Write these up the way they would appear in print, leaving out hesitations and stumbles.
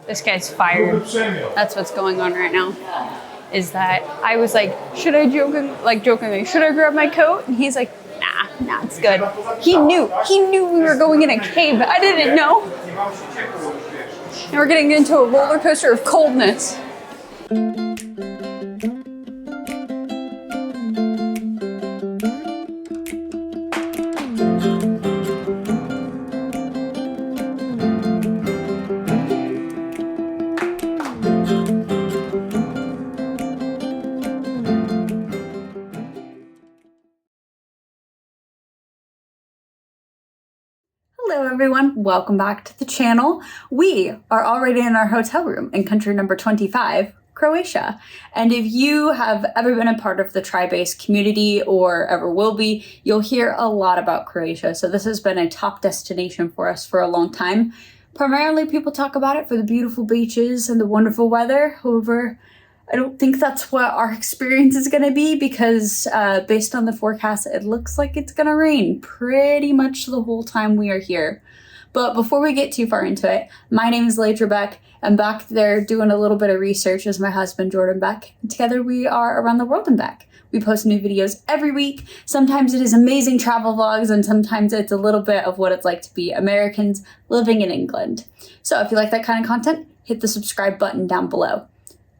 This guy's fired. That's what's going on right now. Is that I was like, jokingly, should I grab my coat? And he's like, nah, it's good. He knew we were going in a cave. I didn't know. And we're getting into a roller coaster of coldness. Hello everyone, welcome back to the channel. We are already in our hotel room in country number 25, Croatia. And if you have ever been a part of the Tribase community or ever will be, you'll hear a lot about Croatia. So this has been a top destination for us for a long time. Primarily people talk about it for the beautiful beaches and the wonderful weather. However, I don't think that's what our experience is going to be because based on the forecast, it looks like it's going to rain pretty much the whole time we are here. But before we get too far into it, my name is Ladra Beck. I'm back there doing a little bit of research as my husband, Jordan Beck. And together we are around the world and back. We post new videos every week. Sometimes it is amazing travel vlogs and sometimes it's a little bit of what it's like to be Americans living in England. So if you like that kind of content, hit the subscribe button down below.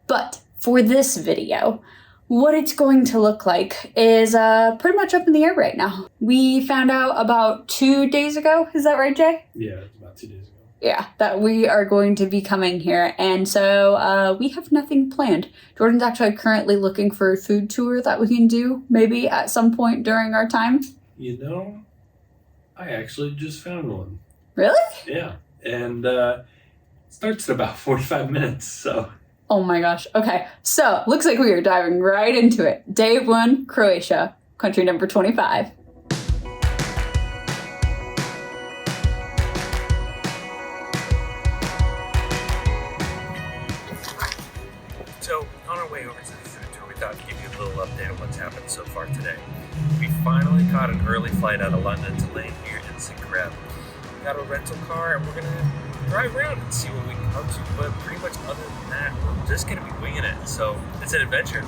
But for this video, what it's going to look like is pretty much up in the air right now. We found out about 2 days ago, is that right, Jay? Yeah, it's about 2 days ago. Yeah, that we are going to be coming here, and so we have nothing planned. Jordan's actually currently looking for a food tour that we can do, maybe at some point during our time. You know, I actually just found one. Really? Yeah, and it starts in about 45 minutes, so... Oh my gosh. Okay, so looks like we are diving right into it. Day 1, Croatia, country number 25. So, on our way over to the food tour, we thought we'd give you a little update on what's happened so far today. We finally caught an early flight out of London to land here in Zagreb. We got a rental car and we're gonna drive around and see what we can come to, but pretty much other than that, we're just gonna be winging it, so it's an adventure.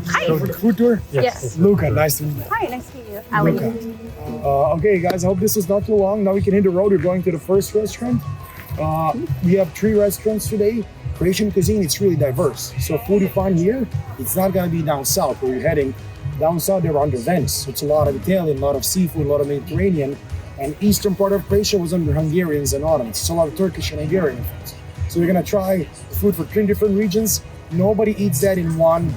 Hi. So for the food tour? Yes. Luca, nice to meet you. Hi, nice to meet you. Ali. Luca. Okay, guys, I hope this was not too long. Now we can hit the road. We're going to the first restaurant. We have 3 restaurants today. Croatian cuisine, it's really diverse. So food you find here, it's not going to be down south where you're heading. Down south, they're under Venice. So it's a lot of Italian, a lot of seafood, a lot of Mediterranean. And eastern part of Croatia was under Hungarians and Ottomans. It's a lot of Turkish and Hungarian foods. So we're going to try food for 3 different regions. Nobody eats that in one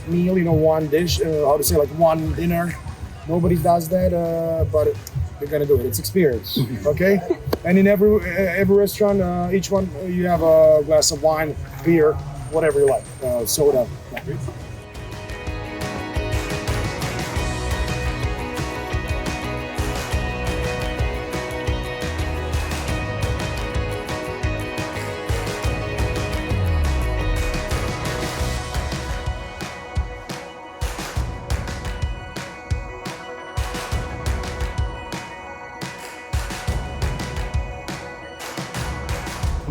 meal, you know, one dish, like one dinner. Nobody does that, but we're gonna do it. It's experience, okay? And in every restaurant, each one, you have a glass of wine, beer, whatever you like, soda. Yeah.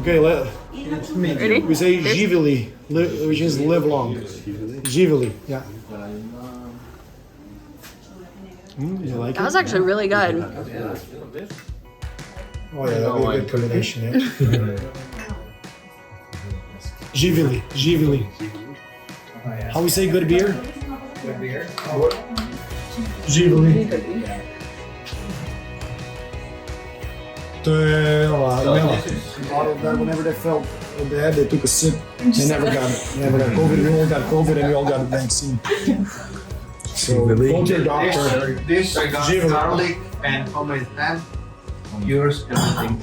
Okay, Ready? we say živjeli, which is live long. Živjeli, yeah. You like That was actually really good. Oh yeah, that'd be a good combination, yeah. Živjeli. How we say good beer? Good beer. Živjeli. To je whenever they felt bad, they took a sip. They never got COVID. We all got COVID and we all got a vaccine. So go to your doctor. This I got garlic and homemade ham. Yours, everything.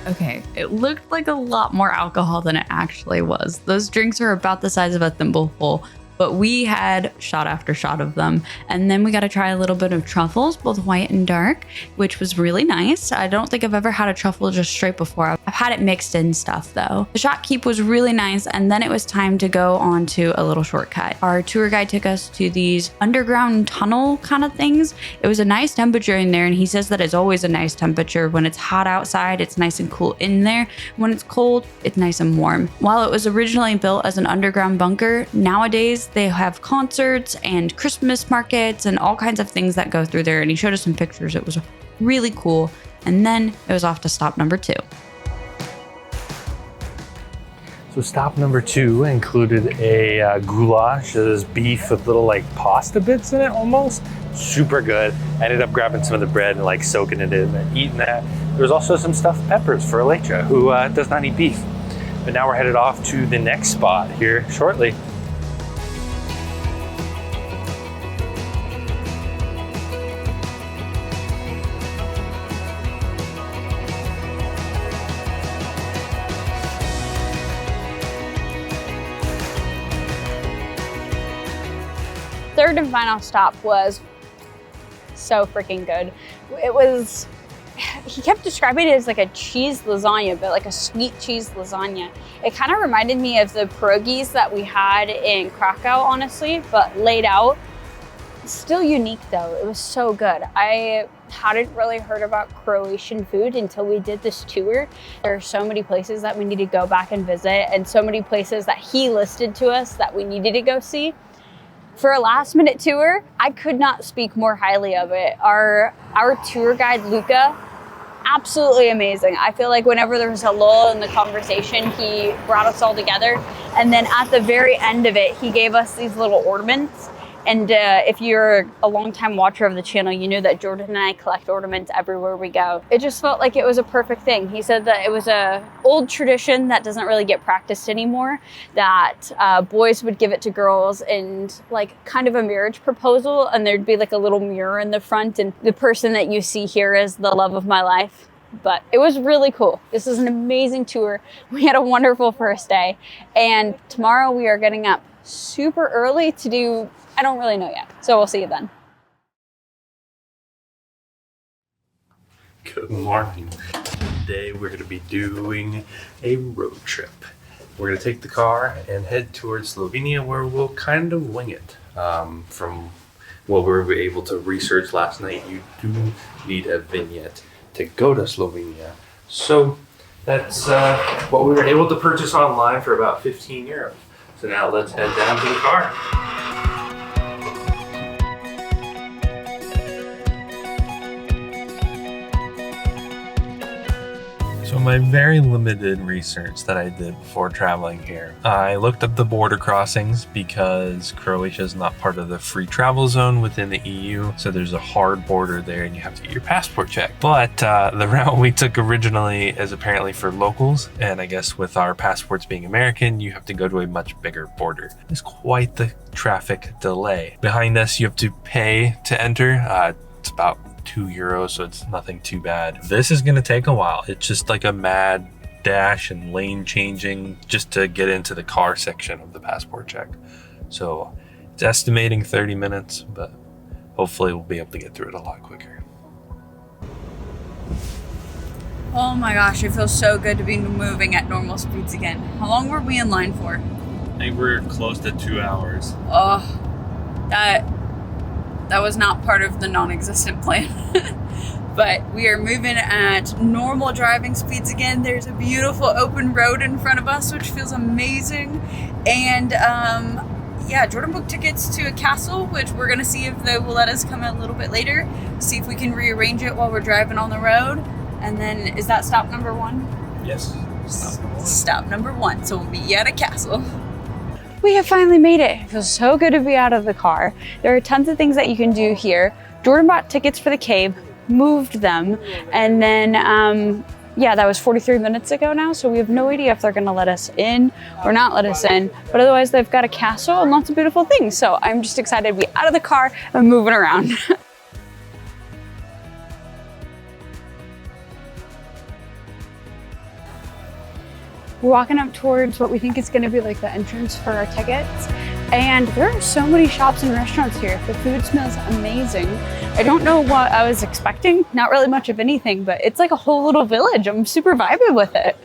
Okay, it looked like a lot more alcohol than it actually was. Those drinks are about the size of a thimbleful, But we had shot after shot of them. And then we got to try a little bit of truffles, both white and dark, which was really nice. I don't think I've ever had a truffle just straight before. I've had it mixed in stuff though. The shot keep was really nice, and then it was time to go on to a little shortcut. Our tour guide took us to these underground tunnel kind of things. It was a nice temperature in there, and he says that it's always a nice temperature. When it's hot outside, it's nice and cool in there. When it's cold, it's nice and warm. While it was originally built as an underground bunker, nowadays they have concerts and Christmas markets and all kinds of things that go through there, and he showed us some pictures. It was really cool. And then it was off to stop number 2. So stop number 2 included a goulash. It was beef with little like pasta bits in it almost. Super good. I ended up grabbing some of the bread and like soaking it in and eating that. There was also some stuffed peppers for Alecha, who does not eat beef. But now we're headed off to the next spot here shortly. Third and final stop was so freaking good. It was, he kept describing it as like a cheese lasagna, but like a sweet cheese lasagna. It kind of reminded me of the pierogies that we had in Krakow, honestly, but laid out. Still unique though, it was so good. I hadn't really heard about Croatian food until we did this tour. There are so many places that we need to go back and visit, and so many places that he listed to us that we needed to go see. For a last minute tour, I could not speak more highly of it. Our tour guide, Luca, absolutely amazing. I feel like whenever there was a lull in the conversation, he brought us all together. And then at the very end of it, he gave us these little ornaments. And if you're a longtime watcher of the channel, you know that Jordan and I collect ornaments everywhere we go. It just felt like it was a perfect thing. He said that it was a old tradition that doesn't really get practiced anymore, that boys would give it to girls and like kind of a marriage proposal, and there'd be like a little mirror in the front, and the person that you see here is the love of my life. But it was really cool. This is an amazing tour. We had a wonderful first day, and tomorrow we are getting up super early to do, I don't really know yet. So we'll see you then. Good morning. Today we're going to be doing a road trip. We're going to take the car and head towards Slovenia, where we'll kind of wing it. From what we were able to research last night, you do need a vignette to go to Slovenia. So that's what we were able to purchase online for about 15 euros. So now let's head down to the car. So my very limited research that I did before traveling here, I looked up the border crossings because Croatia is not part of the free travel zone within the EU. So there's a hard border there and you have to get your passport checked. But the route we took originally is apparently for locals. And I guess with our passports being American, you have to go to a much bigger border. It's quite the traffic delay. Behind us, you have to pay to enter. It's about €2, so it's nothing too bad. This is gonna take a while. It's just like a mad dash and lane changing just to get into the car section of the passport check. So it's estimating 30 minutes, but hopefully we'll be able to get through it a lot quicker. Oh my gosh, it feels so good to be moving at normal speeds again. How long were we in line for? I think we're close to 2 hours. Oh, that was not part of the non-existent plan. But we are moving at normal driving speeds again. There's a beautiful open road in front of us, which feels amazing. And yeah, Jordan booked tickets to a castle, which we're gonna see if they will let us come a little bit later. See if we can rearrange it while we're driving on the road. And then, is that stop number 1? Yes, stop number 1. Stop number 1, so we'll meet you at a castle. We have finally made it. It feels so good to be out of the car. There are tons of things that you can do here. Jordan bought tickets for the cave, moved them, and then, yeah, that was 43 minutes ago now, so we have no idea if they're gonna let us in or not let us in, but otherwise they've got a castle and lots of beautiful things, so I'm just excited to be out of the car and moving around. We're walking up towards what we think is going to be like the entrance for our tickets. And there are so many shops and restaurants here. The food smells amazing. I don't know what I was expecting. Not really much of anything, but it's like a whole little village. I'm super vibing with it.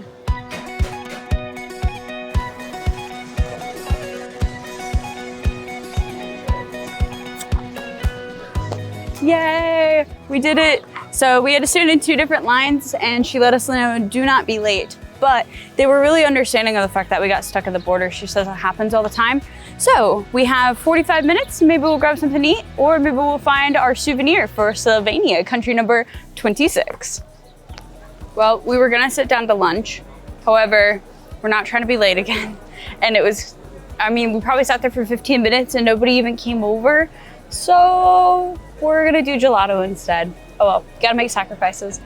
Yay, we did it. So we had to stand in 2 different lines and she let us know, do not be late. But they were really understanding of the fact that we got stuck at the border. She says it happens all the time. So we have 45 minutes, maybe we'll grab something to eat, or maybe we'll find our souvenir for Slovenia, country number 26. Well, we were gonna sit down to lunch. However, we're not trying to be late again. And it was, I mean, we probably sat there for 15 minutes and nobody even came over. So we're gonna do gelato instead. Oh well, gotta make sacrifices.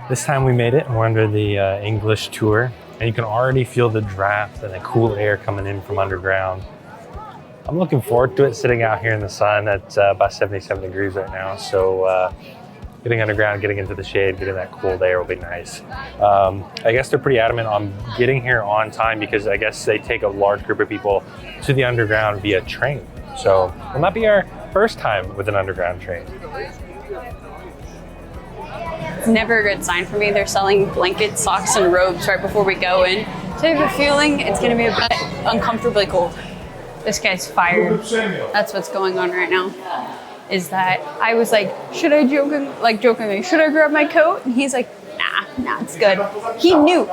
This time we made it. We're under the English tour, and you can already feel the draft and the cool air coming in from underground. I'm looking forward to it, sitting out here in the sun at about 77 degrees right now. So getting underground, getting into the shade, getting that cool air will be nice. I guess they're pretty adamant on getting here on time because I guess they take a large group of people to the underground via train. So it might be our first time with an underground train. It's never a good sign for me. They're selling blankets, socks, and robes right before we go in. So I have a feeling it's gonna be a bit uncomfortably cold. This guy's fired. That's what's going on right now. Is that I was like, should I jokingly, should I grab my coat? And he's like, nah, it's good. He knew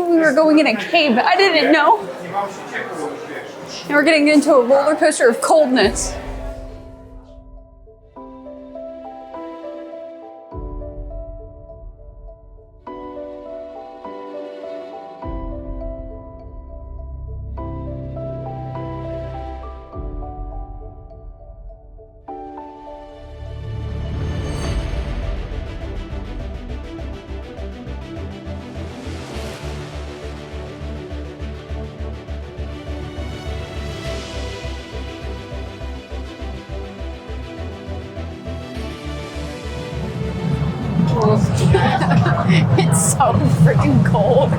we were going in a cave. I didn't know. And we're getting into a roller coaster of coldness. It's so freaking cold.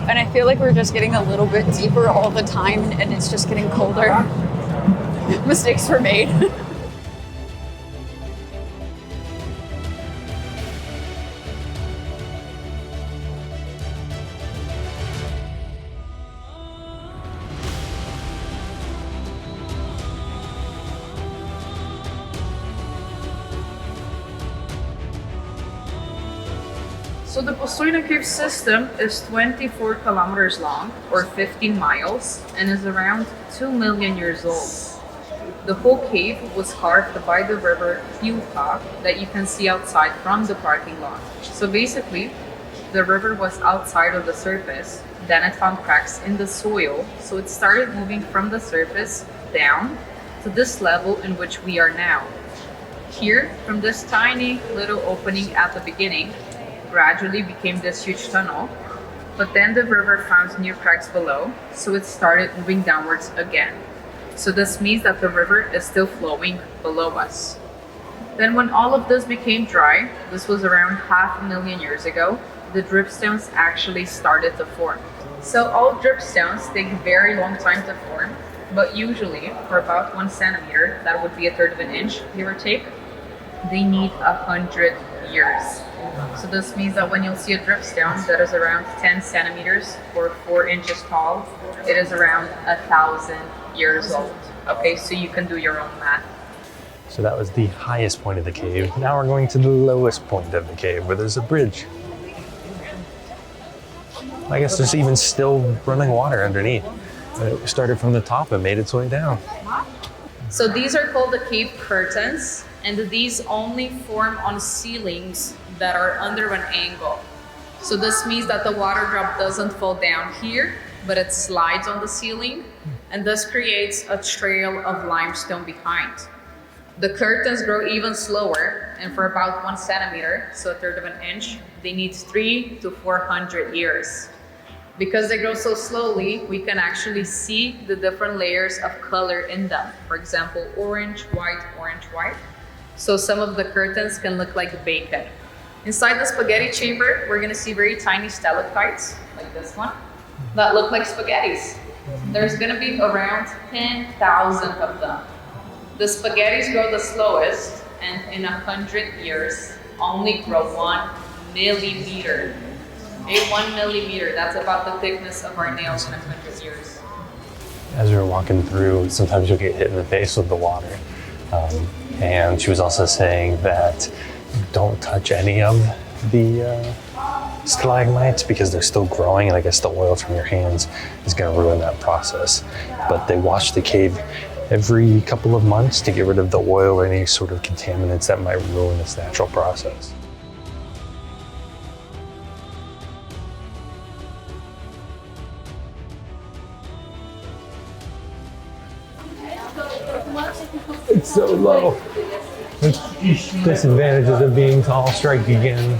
And I feel like we're just getting a little bit deeper all the time and it's just getting colder. Mistakes were made. So the Postojna cave system is 24 kilometers long, or 15 miles, and is around 2 million years old. The whole cave was carved by the river Plitvice that you can see outside from the parking lot. So basically, the river was outside of the surface, then it found cracks in the soil, so it started moving from the surface down to this level in which we are now. Here, from this tiny little opening at the beginning, gradually became this huge tunnel, but then the river found new cracks below, so it started moving downwards again. So this means that the river is still flowing below us. Then when all of this became dry, this was around 500,000 years ago, the dripstones actually started to form. So all dripstones take a very long time to form, but usually for about 1 centimeter, that would be a third of an inch, give or take, they need 100 years. So this means that when you'll see a dripstone that is around 10 centimeters or 4 inches tall, it is around 1,000 years old. Okay, so you can do your own math. So that was the highest point of the cave. Now we're going to the lowest point of the cave where there's a bridge. I guess there's even still running water underneath. It started from the top and made its way down. So these are called the cave curtains, and these only form on ceilings that are under an angle. So this means that the water drop doesn't fall down here, but it slides on the ceiling, and this creates a trail of limestone behind. The curtains grow even slower, and for about 1 centimeter, so a third of an inch, they need 300 to 400 years. Because they grow so slowly, we can actually see the different layers of color in them. For example, orange, white, orange, white. So some of the curtains can look like bacon. Inside the spaghetti chamber, we're gonna see very tiny stalactites, like this one, that look like spaghettis. There's gonna be around 10,000 of them. The spaghettis grow the slowest, and in 100 years, only grow 1 millimeter. A 1 millimeter, that's about the thickness of our nails in 100 years. As we were walking through, sometimes you'll get hit in the face with the water. And she was also saying that don't touch any of the stalagmites because they're still growing, and I guess the oil from your hands is gonna ruin that process. But they wash the cave every couple of months to get rid of the oil or any sort of contaminants that might ruin its natural process. It's so low. Disadvantages of being tall strike again.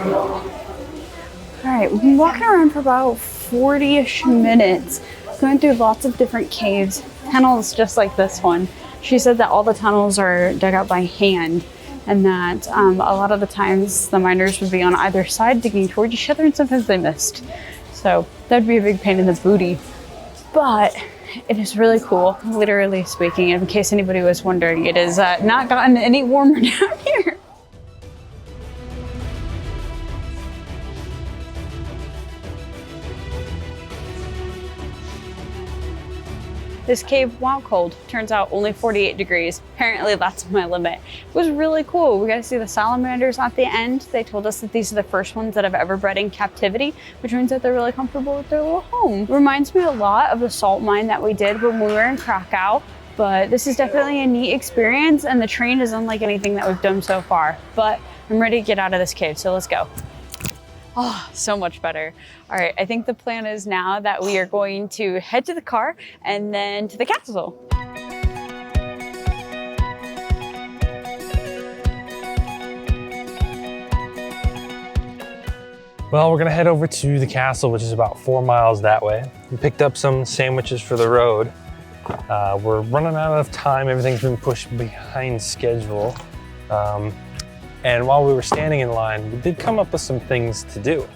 All right, we've been walking around for about 40-ish minutes, going through lots of different caves, tunnels just like this one. She said that all the tunnels are dug out by hand, and that a lot of the times the miners would be on either side digging towards each other, and sometimes they missed. So that'd be a big pain in the booty. But it is really cool, literally speaking. In case anybody was wondering, it has not gotten any warmer down here. This cave, while cold, turns out only 48 degrees. Apparently that's my limit. It was really cool. We got to see the salamanders at the end. They told us that these are the first ones that have ever bred in captivity, which means that they're really comfortable with their little home. Reminds me a lot of the salt mine that we did when we were in Krakow, but this is definitely a neat experience, and the train is unlike anything that we've done so far. But I'm ready to get out of this cave, so let's go. Oh, so much better. All right, I think the plan is now that we are going to head to the car and then to the castle. Well, we're gonna head over to the castle, which is about 4 miles that way. We picked up some sandwiches for the road. We're running out of time. Everything's been pushed behind schedule. And while we were standing in line, we did come up with some things to do.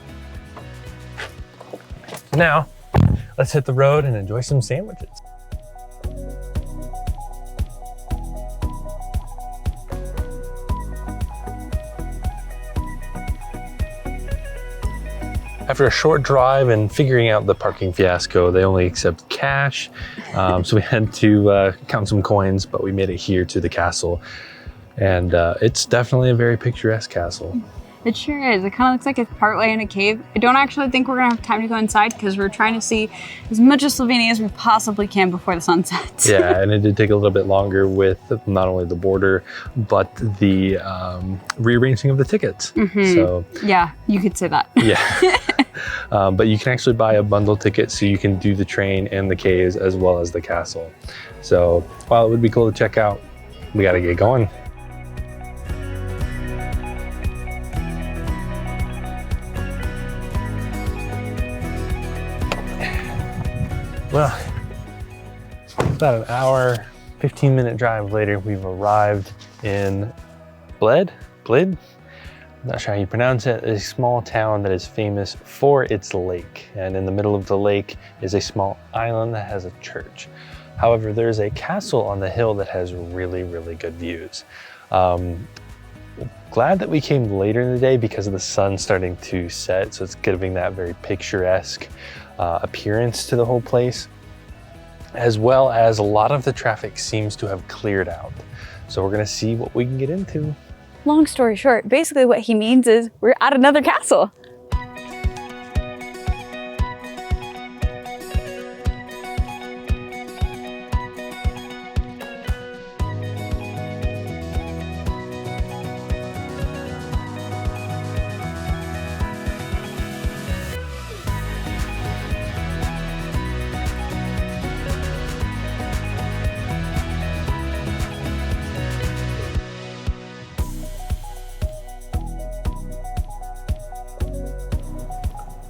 Now, let's hit the road and enjoy some sandwiches. After a short drive and figuring out the parking fiasco, they only accept cash. So we had to count some coins, but we made it here to the castle. And it's definitely a very picturesque castle. It sure is. It kind of looks like it's partway in a cave. I don't actually think we're gonna have time to go inside because we're trying to see as much of Slovenia as we possibly can before the sun sets. Yeah, and it did take a little bit longer with not only the border, but the rearranging of the tickets. Mm-hmm. So yeah, you could say that. Yeah. But you can actually buy a bundle ticket so you can do the train and the caves as well as the castle. So while it would be cool to check out, we gotta get going. Well, about an hour, 15-minute drive later, we've arrived in Bled? I'm not sure how you pronounce it. A small town that is famous for its lake. And in the middle of the lake is a small island that has a church. However, there's a castle on the hill that has really, really good views. Glad that we came later in the day because of the sun starting to set, so it's giving that very picturesque appearance to the whole place, as well as a lot of the traffic seems to have cleared out. So we're gonna see what we can get into. Long story short, basically what he means is we're at another castle.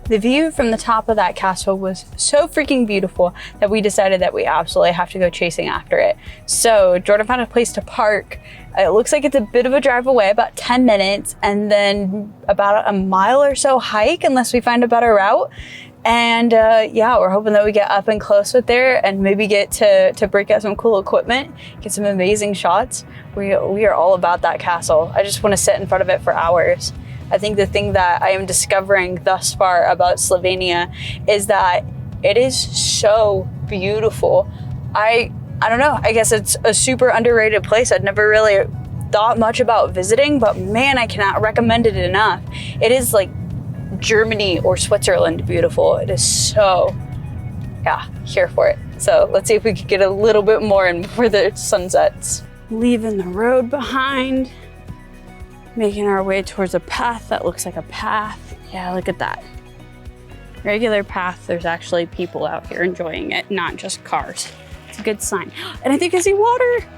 The view from the top of that castle was so freaking beautiful that we decided that we absolutely have to go chasing after it. So Jordan found a place to park. It looks like it's a bit of a drive away, about 10 minutes, and then about a mile or so hike unless we find a better route. And yeah, we're hoping that we get up and close with there and maybe get to break out some cool equipment, get some amazing shots. We are all about that castle. I just want to sit in front of it for hours. I think the thing that I am discovering thus far about Slovenia is that it is so beautiful. I don't know, I guess it's a super underrated place. I'd never really thought much about visiting, but man, I cannot recommend it enough. It is like Germany or Switzerland beautiful. It is so, yeah, here for it. So let's see if we could get a little bit more in before the sun sets. Leaving the road behind, making our way towards a path that looks like a path. Yeah, look at that. Regular path, there's actually people out here enjoying it, not just cars. It's a good sign. And I think I see water.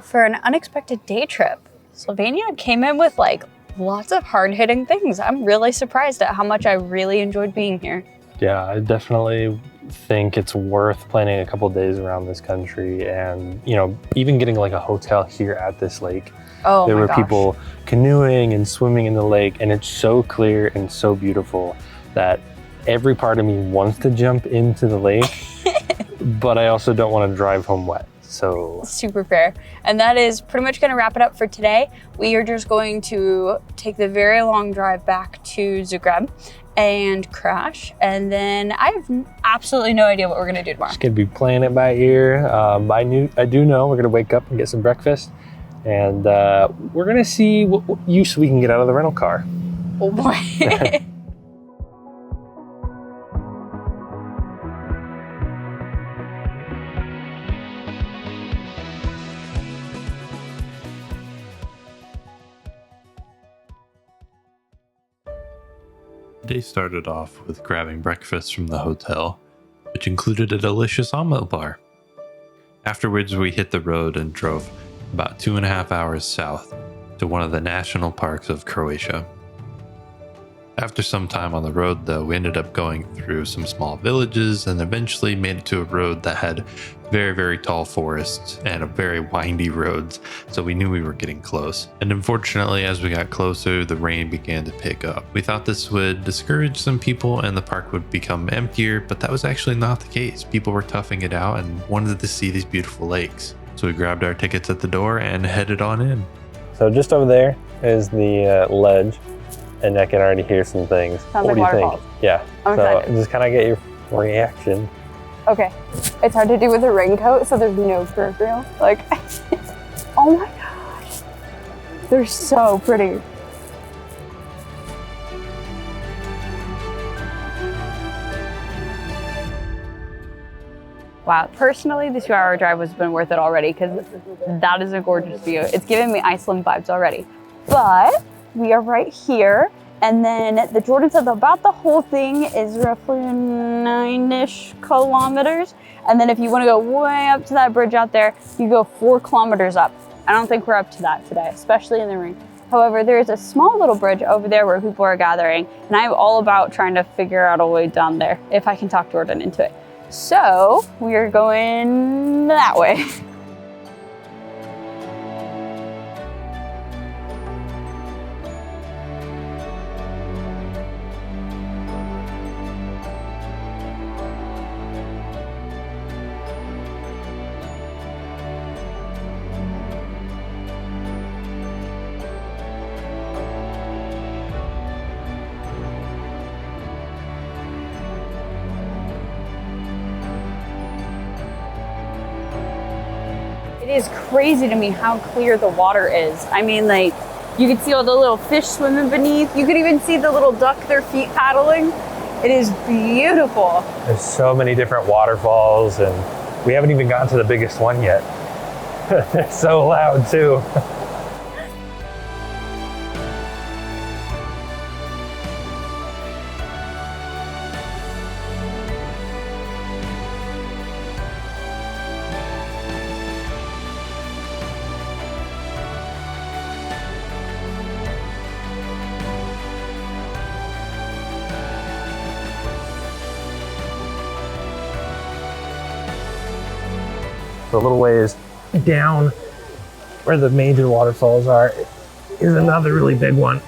For an unexpected day trip, Slovenia came in with like lots of hard-hitting things. I'm really surprised at how much I really enjoyed being here. Yeah, I definitely think it's worth planning a couple of days around this country, and you know, even getting like a hotel here at this lake. Oh, there my were gosh. people canoeing and swimming in the lake, and it's so clear and so beautiful that every part of me wants to jump into the lake, but I also don't want to drive home wet. So super fair. And that is pretty much going to wrap it up for today. We are just going to take the very long drive back to Zagreb and crash, and then I have absolutely no idea what we're going to do tomorrow. just gonna be playing it by ear. I do know we're gonna wake up and get some breakfast, and we're gonna see what use we can get out of the rental car. Oh boy. The day started off with grabbing breakfast from the hotel, which included a delicious omelet bar. Afterwards, we hit the road and drove about 2.5 hours south to one of the national parks of Croatia. After some time on the road, though, we ended up going through some small villages and eventually made it to a road that had very, very tall forests and a very windy roads, so we knew we were getting close. And unfortunately, as we got closer, the rain began to pick up. We thought this would discourage some people and the park would become emptier, but that was actually not the case. People were toughing it out and wanted to see these beautiful lakes. So we grabbed our tickets at the door and headed on in. So just over there is the ledge, and I can already hear some things. Sounds what like do you waterfalls. think? Yeah. I'm so excited. just kind of get your reaction. Okay, it's hard to do with a raincoat, so there's no guardrail. Like, oh my gosh, they're so pretty. Wow, personally, the 2-hour drive has been worth it already because that is a gorgeous view. It's giving me Iceland vibes already. But we are right here. And then the Jordan said about the whole thing is roughly 9-ish kilometers. And then if you want to go way up to that bridge out there, you go 4 kilometers up. I don't think we're up to that today, especially in the rain. However, there is a small little bridge over there where people are gathering. And I'm all about trying to figure out a way down there if I can talk Jordan into it. So we are going that way. It is crazy to me how clear the water is. I mean, like, you can see all the little fish swimming beneath. You could even see the little duck, their feet paddling. It is beautiful. There's so many different waterfalls, and we haven't even gotten to the biggest one yet. It's so loud too. The little ways down where the major waterfalls are is another really big one.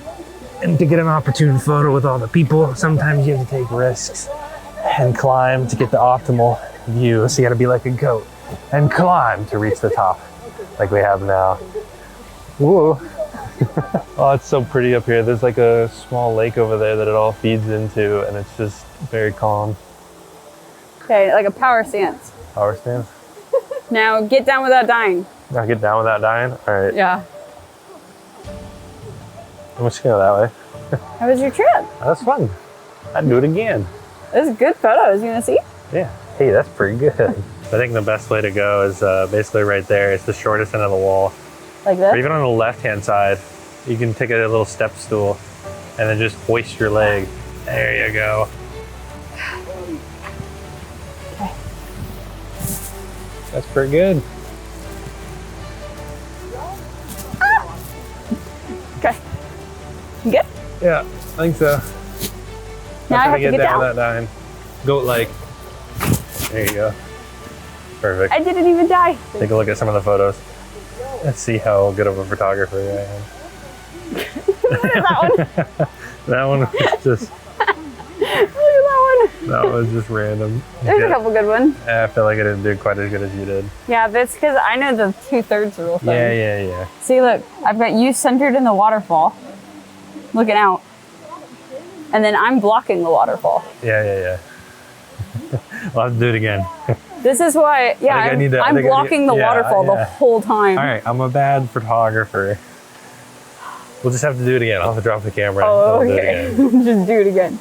And to get an opportune photo with all the people, sometimes you have to take risks and climb to get the optimal view. So you gotta be like a goat and climb to reach the top like we have now. Whoa. Oh, it's so pretty up here. There's like a small lake over there that it all feeds into, and it's just very calm. Okay, like a power stance. Power stance. Now get down without dying. Now get down without dying? All right. Yeah. I'm just gonna go that way. How was your trip? That was fun. I'd do it again. This is good photos. You wanna see? Yeah. Hey, that's pretty good. I think the best way to go is basically right there. It's the shortest end of the wall. Like this? Or even on the left-hand side, you can take a little step stool and then just hoist your leg. There you go. That's pretty good. Okay. You good? Yeah, I think so. Now I have to get get down down. without dying. Goat-like. There you go. Perfect. I didn't even die. Take a look at some of the photos. Let's see how good of a photographer I am. That one. That one was just, Look at that one. that was just random. There's a couple good ones. I feel like I didn't do quite as good as you did. Yeah, that's because I know the 2/3 rule thing. Yeah. See, look, I've got you centered in the waterfall, looking out, and then I'm blocking the waterfall. Yeah. We'll have to do it again. This is why, yeah, I'm blocking the waterfall the whole time. All right, I'm a bad photographer. We'll just have to do it again. I'll have to drop the camera. Oh, and we'll okay. do it again. Just do it again.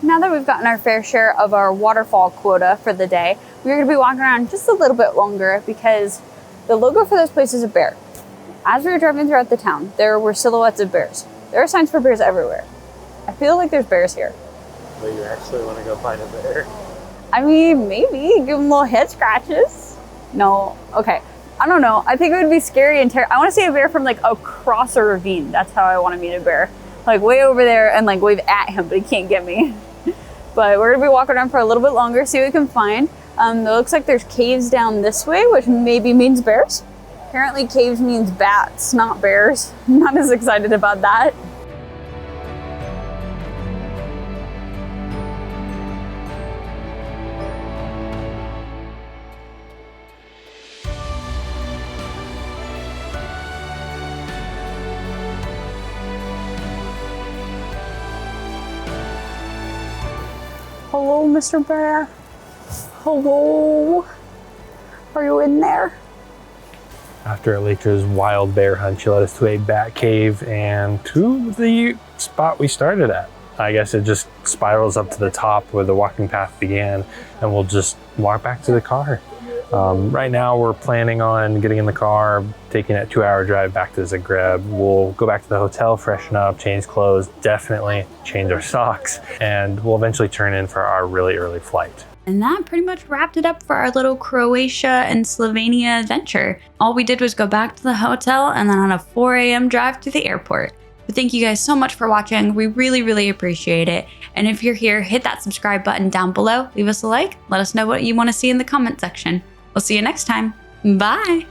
Now that we've gotten our fair share of our waterfall quota for the day, we're going to be walking around just a little bit longer because the logo for this place is a bear. As we were driving throughout the town, there were silhouettes of bears. There are signs for bears everywhere. I feel like there's bears here. But you actually want to go find a bear? I mean, maybe give them little head scratches. No, okay. I don't know. I think it would be scary and terrible. I want to see a bear from like across a ravine. That's how I want to meet a bear. Like way over there and like wave at him, but he can't get me. But we're gonna be walking around for a little bit longer, see what we can find. It looks like there's caves down this way, which maybe means bears. Apparently caves means bats, not bears. I'm not as excited about that. Hello, Mr. Bear. Hello. Are you in there? After Elytra's wild bear hunt, she led us to a bat cave and to the spot we started at. I guess it just spirals up to the top where the walking path began, and we'll just walk back to the car. Right now we're planning on getting in the car, taking a 2-hour drive back to Zagreb. We'll go back to the hotel, freshen up, change clothes, definitely change our socks, and we'll eventually turn in for our really early flight. And that pretty much wrapped it up for our little Croatia and Slovenia adventure. All we did was go back to the hotel and then on a 4 a.m. drive to the airport. But thank you guys so much for watching. We really appreciate it. And if you're here, hit that subscribe button down below. Leave us a like. Let us know what you want to see in the comment section. We'll see you next time. Bye.